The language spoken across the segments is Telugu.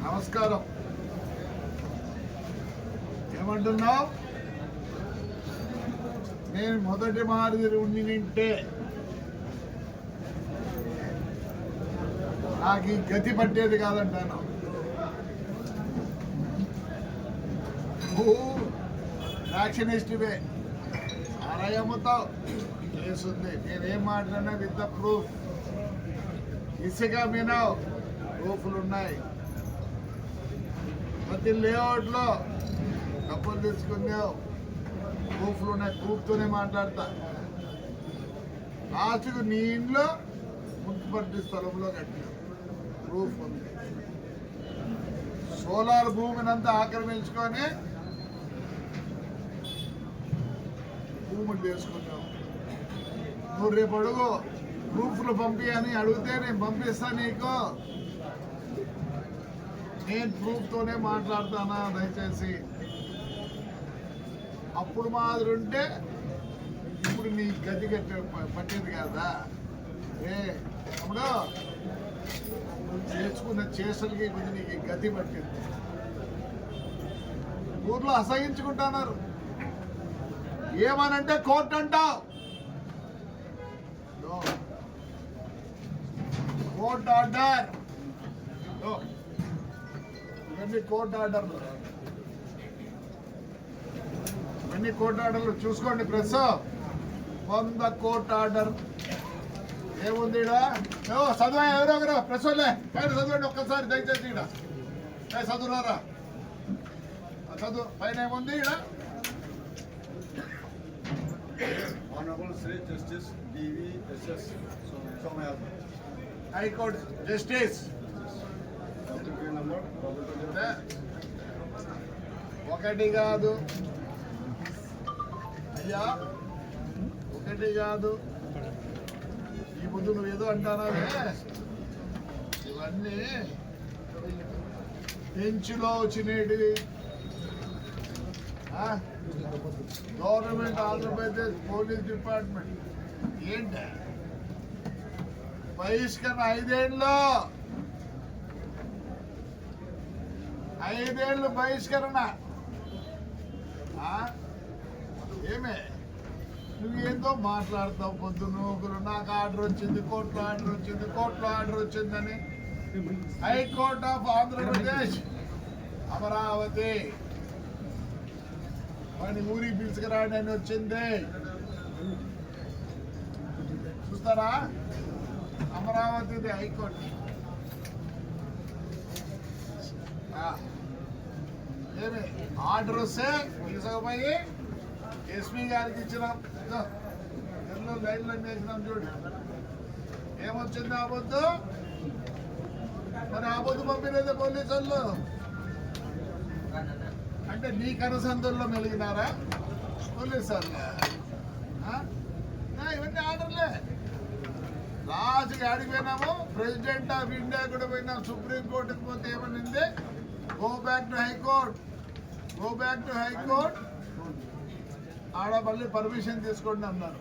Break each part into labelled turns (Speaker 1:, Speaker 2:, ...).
Speaker 1: నమస్కారం. ఏమంటున్నావు? నేను మొదటి మాదిరి ఉండింటే నాకు ఈ గతి పట్టేది కాదంటాను. నువ్వు వ్యాక్సినిస్టువే, అలా అమ్ముతావు. కేసుంది, నేనేం మాట్లాడినా విత్ ద ప్రూఫ్. ఇసుక మీనావు, ప్రూఫ్లు ఉన్నాయి. ప్రతి లేఅవుట్లో డబ్బులు తీసుకున్నావు, ప్రూఫ్లు ఉన్నాయి. ప్రూఫ్తోనే మాట్లాడతా. లాస్ట్కు నీ ఇంట్లో మున్సిపాలిటీ స్థలంలో కట్టినావు, ప్రూఫ్ ఉంది. సోలార్ భూమినంతా ఆక్రమించుకొని భూములు చేసుకున్నావు. నువ్వు రేపు అడుగు, ప్రూఫ్లు పంపి అని అడిగితే నేను పంపిస్తా నీకు. నేను ప్రూఫ్తోనే మాట్లాడతానా? దయచేసి అప్పుడు మాదిరి ఉంటే ఇప్పుడు నీ గతి పట్టేది కదా. అప్పుడు చేసుకున్న చేసలకి ఇప్పుడు నీకు గతి పట్టింది. ఊర్లో అసహించుకుంటున్నారు. ఏమనంటే కోర్టు అంటావు. కోర్టు ఆర్డర్, ఇవన్నీ కోర్టు ఆర్డర్లు. ఇవన్నీ కోర్టు ఆర్డర్లు చూసుకోండి. ప్రెస్ 100 కోర్టు ఆర్డర్ ఏముంది? చదువు ఎవరో ఒకరు ప్రెస్ వాళ్ళే పైన చదవండి ఒక్కసారి దయచేసి. ఇక్కడ చదువురారా, చదువు పైన ఏముంది? ఇక్కడ
Speaker 2: Honorable Sri Justice D.V.S.S. Somayadu,
Speaker 1: High Court Justice. ఒకటి కాదు అయ్యా, ఒకటి కాదు. ఈ ముందు నువ్వు ఏదో అంటానావే, ఇవన్నీ బెంచ్లో వచ్చినవి. గవర్నమెంట్ ఆంధ్రప్రదేశ్ పోలీస్ డిపార్ట్మెంట్ ఏంటి బహిష్కరణ? 5 ఏళ్ళు బహిష్కరణ. ఏమే నువ్వేందో మాట్లాడతావు పొద్దునూకులు. నాకు ఆర్డర్ వచ్చింది, కోర్టులో ఆర్డర్ వచ్చింది, కోర్టులో ఆర్డర్ వచ్చిందని. హైకోర్ట్ ఆఫ్ ఆంధ్రప్రదేశ్ అమరావతి వాడిని ఊరికి పిలుచుకురాండి అని వచ్చింది. చూస్తారా? అమరావతిది హైకోర్టు. ఏమి ఆర్డర్ వస్తే తీసుకుపోయి ఎస్పీ గారికి ఇచ్చినాం. ఎన్నో లైన్లో వేసినాం చూడు. ఏమొచ్చింది ఆబొద్దు? మరి ఆబొద్దు పంపినదే పోలీసు వాళ్ళు. అంటే నీ కనసందుల్లో మెలిగినారా పోలీసు వాళ్ళు? ఇవన్నీ ఆర్డర్లే. లాస్ట్కి ఆడికి పోయినాము, ప్రెసిడెంట్ ఆఫ్ ఇండియా కూడా పోయినాం. సుప్రీంకోర్టుకి పోతే ఏమనింది? Go back to high court, go back to high court. ఆడ మళ్ళీ పర్మిషన్ తీసుకోండి అన్నారు.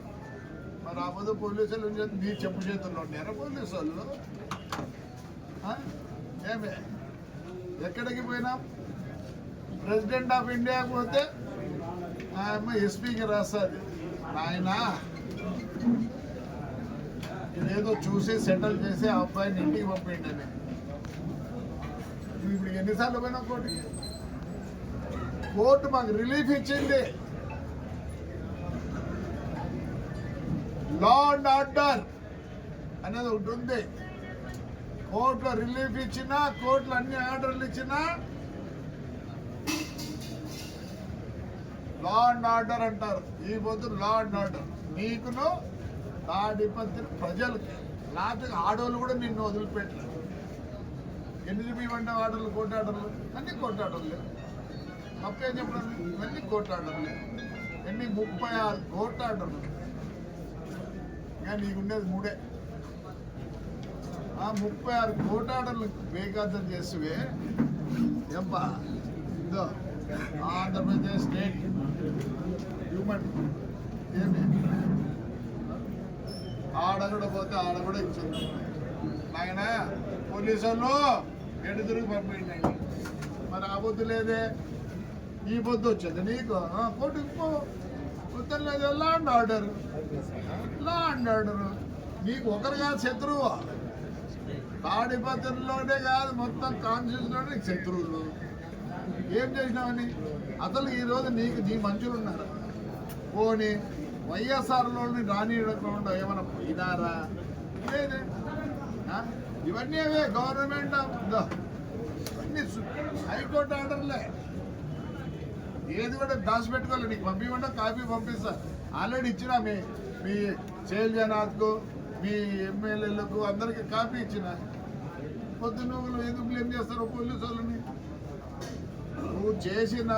Speaker 1: మరి ఆ ముందు పోలీసులు నీ చెప్పు చేతుల్లో ఉన్నారా పోలీసు వాళ్ళు? ఏమే ఎక్కడికి పోయినాం? ప్రెసిడెంట్ ఆఫ్ ఇండియా పోతే ఆయమ్మ ఎస్పీకి రాస్తుంది, నాయన ఇదేదో చూసి సెటిల్ చేసి ఆ అబ్బాయిని ఇంటికి పంపిండి అని. ఇప్పుడు ఎన్నిసార్లు పోయినా కోర్టుకి? కోర్టు మాకు రిలీఫ్ ఇచ్చింది. లా అండ్ ఆర్డర్ అనేది ఒకటి ఉంది. కోర్టులో రిలీఫ్ ఇచ్చినా, కోర్టులో అన్ని ఆర్డర్లు ఇచ్చినా లా అండ్ ఆర్డర్ అంటారు. ఈ పొద్దు లా అండ్ ఆర్డర్ నీకును తాడిపత్రి ప్రజలకి. లాంటి ఆడోళ్ళు కూడా నిన్ను వదిలిపెట్టలేదు. ఎన్ని చూపించమంటే ఆర్డర్లు, కోర్టు ఆర్డర్లు అన్ని కోర్టు ఆర్డర్లే. తప్పేం చెప్పడం? ఇవన్నీ కోర్టు ఆర్డర్లే. ఎన్ని 36 కోర్టు ఆర్డర్లు. ఇంకా నీకుండేది 3. ఆ 36 కోర్టు ఆర్డర్లు బేఖాతరు చేస్తువే ఎంపా. ఇదో ఆంధ్రప్రదేశ్ స్టేట్ హ్యూమన్ ఏమి ఆడ కూడా పోతే ఆడ కూడా ఇచ్చింది. నాయన పోలీసు వాళ్ళు ఎడుదురు పంపించండి. మరి ఆ పొద్దు లేదే, ఈ పొద్దు వచ్చింది నీకు కోర్టుకు పో. ఉత్తరం లేదు, law and order, law and order. నీకు ఒకరుగా శత్రువు, తాడిపత్రిలోనే కాదు మొత్తం కాన్స్టిట్యూషన్లోనే నీకు శత్రువులు. ఏం చేసినావని అసలు ఈరోజు నీకు నీ మంచులు ఉన్నారు. పోనీ వైఎస్ఆర్లోని రానియకుండా ఏమైనా పోయినారా? లేదే. ఇవన్నీ అవే గవర్నమెంట్ అన్ని హైకోర్టు ఆర్డర్లే. ఏది కూడా దాచిపెట్టుకోవాలి. నీకు పంపించకుండా కాపీ పంపిస్తా. ఆల్రెడీ ఇచ్చిన మీ శైలజనాథ్కు, మీ ఎమ్మెల్యేలకు అందరికీ కాపీ ఇచ్చిన. పొద్దు నువ్వు ఎందుకు బ్లేమ్ చేస్తారు పోలీసు వాళ్ళని? నువ్వు చేసిన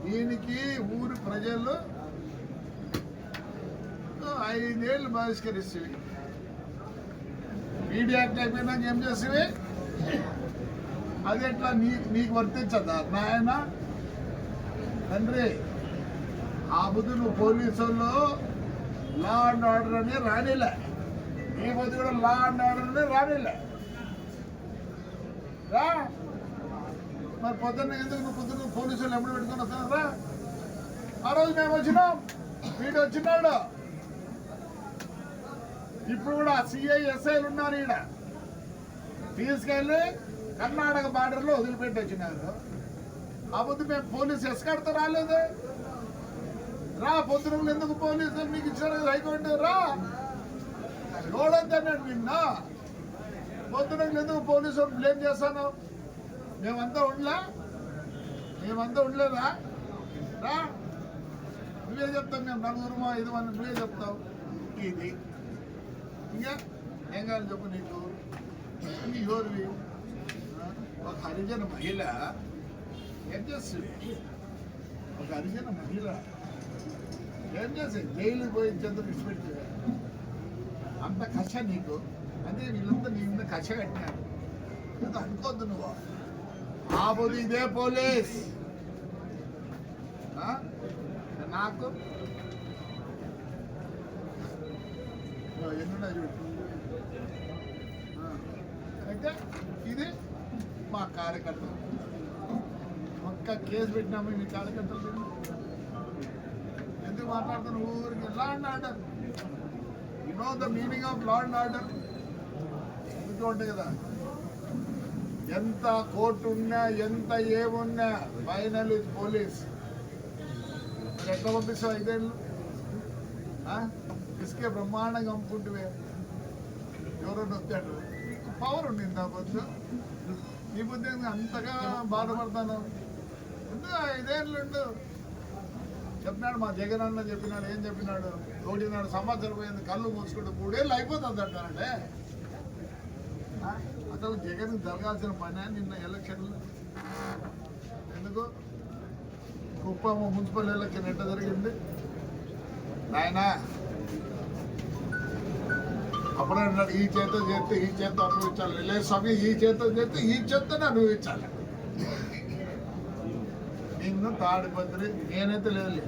Speaker 1: దీనికి ఊరి ప్రజలు 5 ఏళ్ళు బహిష్కరిస్తేవి. మీడియా యాక్ట్ అయిపోయినాక ఏం చేసేవి? అది ఎట్లా నీకు వర్తించదా నాయన తండ్రి? ఆ బుద్ధి నువ్వు పోలీసుల్లో లా అండ్ ఆర్డర్ అని రానిలే. ఈ బుద్ధి కూడా లా అండ్ ఆర్డర్ అని రానిలే. రా మరి పొద్దున్న ఎందుకు నువ్వు పొద్దున్న పోలీసులు ఎప్పుడు పెట్టుకొని వస్తాను రా. ఆ రోజు మేము వచ్చినాం, వీడు వచ్చినాడు. ఇప్పుడు కూడా సిఐ ఎస్ఐలు ఉన్నారు ఈడ. తీసుకెళ్ళి కర్ణాటక బార్డర్లో వదిలిపెట్టి వచ్చినారు. ఆ పొద్దు మేము పోలీసు ఎస్కాడ్తో రాలేదు. రా పొద్దున ఎందుకు పోలీసులు మీకు ఇచ్చారు హైకోర్టు? రా చూడొద్దన్నాడు నిన్న. పొద్దున ఎందుకు పోలీసులు బ్లేమ్ చేస్తాను? మేమంతా ఉండలేదా? రా నువ్వే చెప్తావు. మేము 4 5 నువ్వే చెప్తావు. ఇది ఇంకా ఏం కాదు చెప్పు. నీకు నీ ఎవరివి? ఒక హరిజన మహిళ ఏం చేస్తుంది? ఒక హరిజన మహిళ ఏం చేస్తుంది? జైలుకి పోయి చెంత విడిచిపెట్టి అంత కక్ష నీకు. అదే వీళ్ళంతా నీ మీద కక్ష కట్టినారు. అంత అనుకోద్దు నువ్వు. ఆ పోదు ఇదే పోలీస్ నాకు ఎన్నున్నా చూడు. అయితే ఇది మా కార్యకర్తలు ఒక్క కేసు పెట్టినాము. మీ కార్యకర్తలు ఎందుకు మాట్లాడుతున్న ఊరికి? Law and order. You know the meaning of law and order. ఇంట్లో ఉంటాయి కదా. ఎంత కోర్టు ఉన్నా, ఎంత ఏమున్నా, ఫైనల్ ఇది పోలీస్. మరి ఎట్లా పంపిస్తావు 5 ఏళ్ళు? ఇసుకే బ్రహ్మాండంగా అమ్ముకుంటువే. ఎవరన్నా వచ్చాడు, పవర్ ఉండింది. ఆ పొద్దు ఈ బుద్ధి అంతగా బాధపడతాను. 5 ఏళ్ళు చెప్పినాడు మా జగన్ అన్న. చెప్పినాడు. ఏం చెప్పినాడు? 1.5 సంవత్సరం పోయింది, కళ్ళు మూసుకుంటూ 3 ఏళ్ళు అయిపోతుంది అంటానంటే. అసలు జగన్ జరగాల్సిన పని నిన్న ఎలక్షన్లు ఎందుకు? కుప్పం మున్సిపల్ ఎలక్షన్ ఎట్లా జరిగింది నాయన? అప్పుడే అన్నాడు ఈ చేత చేస్తే ఈ చేత అనుభవించాలి. లేదు స్వామి, ఈ చేత చేస్తే ఈ చేతనే అనుభవించాలి. నిన్ను తాడిపత్రి నేనైతే లేదు.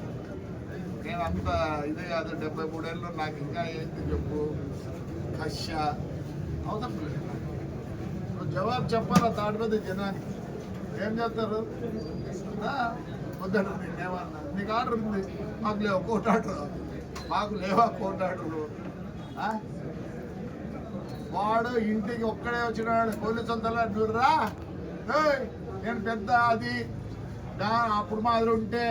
Speaker 1: నేను అంత ఇదే కాదు. 73 ఏళ్ళు నాకు ఇంకా ఏంటి చెప్పు? కష అవసరం లేదు. జవాబు చెప్పాలా తాడిపత్రి జనానికి? ఏం చేస్తారు? వద్దంటారు. నేనేమన్నా నీకు ఆర్డర్ ఉంది, మాకు లేవు కోర్టు ఆర్డర్, మాకు లేవా కోర్టు ఆర్డర్లు? వాడు ఇంటికి ఒక్కడే వచ్చినాడు. పోలీసు అంతలా నువ్వురా, నేను పెద్ద అది అప్పుడు మాదిరి ఉంటే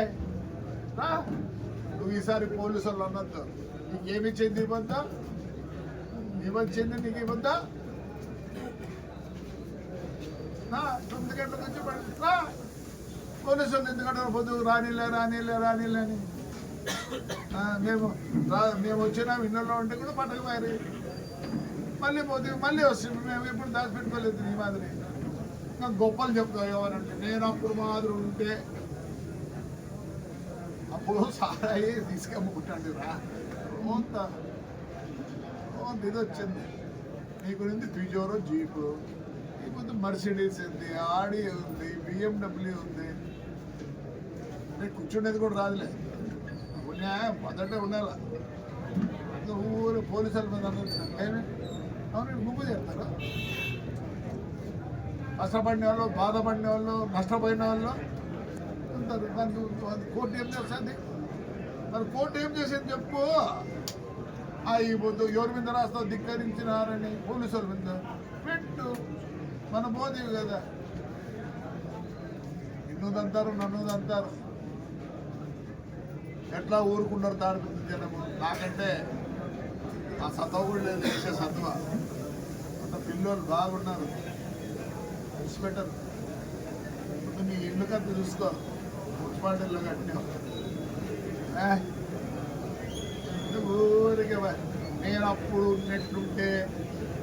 Speaker 1: నువ్వు ఈసారి పోలీసు వాళ్ళు అన్నట్టు నీకేమిచ్చింది? ఇవ్వద్దా? ఇవ్వచ్చింది నీకు? ఇవ్వద్దా? 9 గంటల నుంచి పోలీసు వాళ్ళు ఎందుకంటే పొద్దు రానిలే అని మేము వచ్చినాం. ఇళ్ళలో ఉంటే కూడా పట్టకు మారి మళ్ళీ పోతే మళ్ళీ వస్తుంది. మేము ఎప్పుడు దాచిపెట్టుకోలేదు నీ మాదిరి. ఇంకా గొప్పలు చెప్తావు ఎవరంటే. నేను అప్పుడు మాదిరి ఉంటే అప్పుడు సారాయి తీసుకెమ్ముకుంటాండి రా. ఇది వచ్చింది నీకు నుంచి. పిజోరో జీపు, నీకు మర్సిడీస్ ఉంది, ఆడి ఉంది, BMW ఉంది. నేను కూర్చునేది కూడా రాదులే. మొదట ఉండాల. ఊరు పోలీసుల మీద ఏమి అవును గుంపు చేస్తారు. కష్టపడిన వాళ్ళు, బాధపడిన వాళ్ళు, నష్టపోయిన వాళ్ళు ఉంటారు. దానికి కోర్టు ఏం చేస్తుంది? మరి కోర్టు ఏం చేసేది చెప్పు. ఈ పొద్దు ఎవరి మీద రాస్తావు ధిక్కరించినారని పోలీసుల మీద పెట్టు. మన పోతీవి కదా. నిన్నుదంటారు, నన్నుదంటారు. ఎట్లా ఊరుకున్నారు తాడుతుంది జనము. నాకంటే ఆ సత్వ కూడా లేదు, చేసే సత్వ. అంత పిల్లలు బాగున్నారు, ఇన్స్పెక్టర్. ఇప్పుడు నీ ఇల్లు కత్తి చూసుకో, మున్సిపాలిటీలో కట్టినావు. ఊరికే నేను అప్పుడు ఉన్నట్లుంటే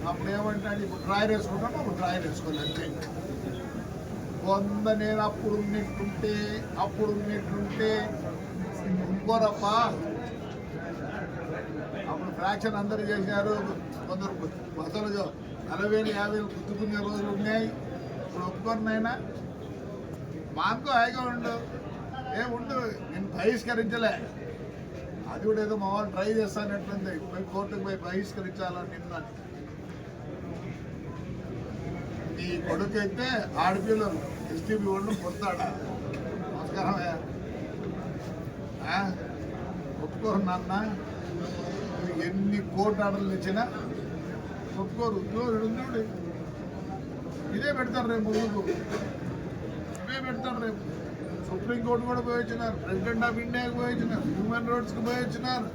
Speaker 1: అప్పుడు ఏమంటాను, ఇప్పుడు డ్రాయర్ వేసుకుంటాను, అప్పుడు డ్రాయర్ వేసుకోవాలి అంతే. నేను అప్పుడు ఉన్నట్లుంటే ఇంకోరప్ప. అప్పుడు ఫ్రాక్షన్ అందరూ చేశారు. కొందరు బస్సులు 40,000 50,000 గుర్తుకునే రోజులు ఉన్నాయి. ఇప్పుడు ఒప్పుకోరినైనా మాకు హాయిగా ఉండు. ఏముండు, నేను బహిష్కరించలే. అది కూడా ఏదో మా వాళ్ళు ట్రై చేస్తానట్లుంది. పోయి కోర్టుకు పోయి బహిష్కరించాలని నిన్న. నీ కొడుకు అయితే ఆడపిల్లలు ఎస్టీబీ వాళ్ళు కొడతాడా? నమస్కారం. ఒప్పుకోరు నాన్న. ఎన్ని కోర్టు ఆర్డర్లు ఇచ్చినా ఒప్పుకోరు. చూడు, ఇదే పెడతారు రేపు ముందుకు. ఇవే పెడతారు రేపు. సుప్రీంకోర్టు కూడా పోయి వచ్చినారు, ప్రెసిడెంట్ ఆఫ్ ఇండియాకి పోయి వచ్చినారు, హ్యూమన్ రైట్స్కి పోయి వచ్చినారు,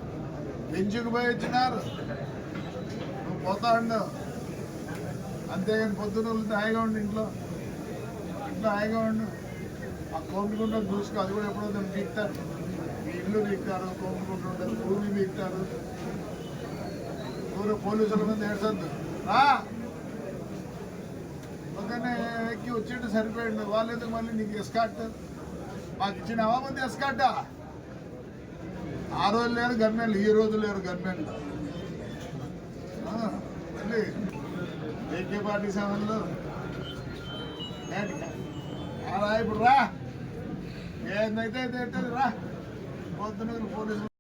Speaker 1: బెంచ్కి పోయి వచ్చినారు. నువ్వు పోతా ఉండవు. అంతేగాని పొద్దున హాయిగా ఉండు. ఇంట్లో హాయిగా ఉండు. ఆ కోమికుంటూ చూసుకో. అది కూడా ఎప్పుడో దాన్ని బీక్తారు. మీ ఇల్లు బీక్తారు, కోమికుంటూ ఉంటారు, భూమి బీక్తారు. పోలీసుల మీద ఏడ్చద్దు. ఒకనే ఎక్కి వచ్చేట్టు సరిపోయిండు. వాళ్ళు ఎందుకు మళ్ళీ నీకు ఎస్కాట్ మాకు ఇచ్చినావా? మంది ఎస్కాట్. ఆ రోజు లేరు గన్మెన్లు, ఈ రోజు లేరు గన్మెన్లు. మళ్ళీ AK-47లో ఇప్పుడు రా. ఏందైతే రా. పొద్దున పోలీసులు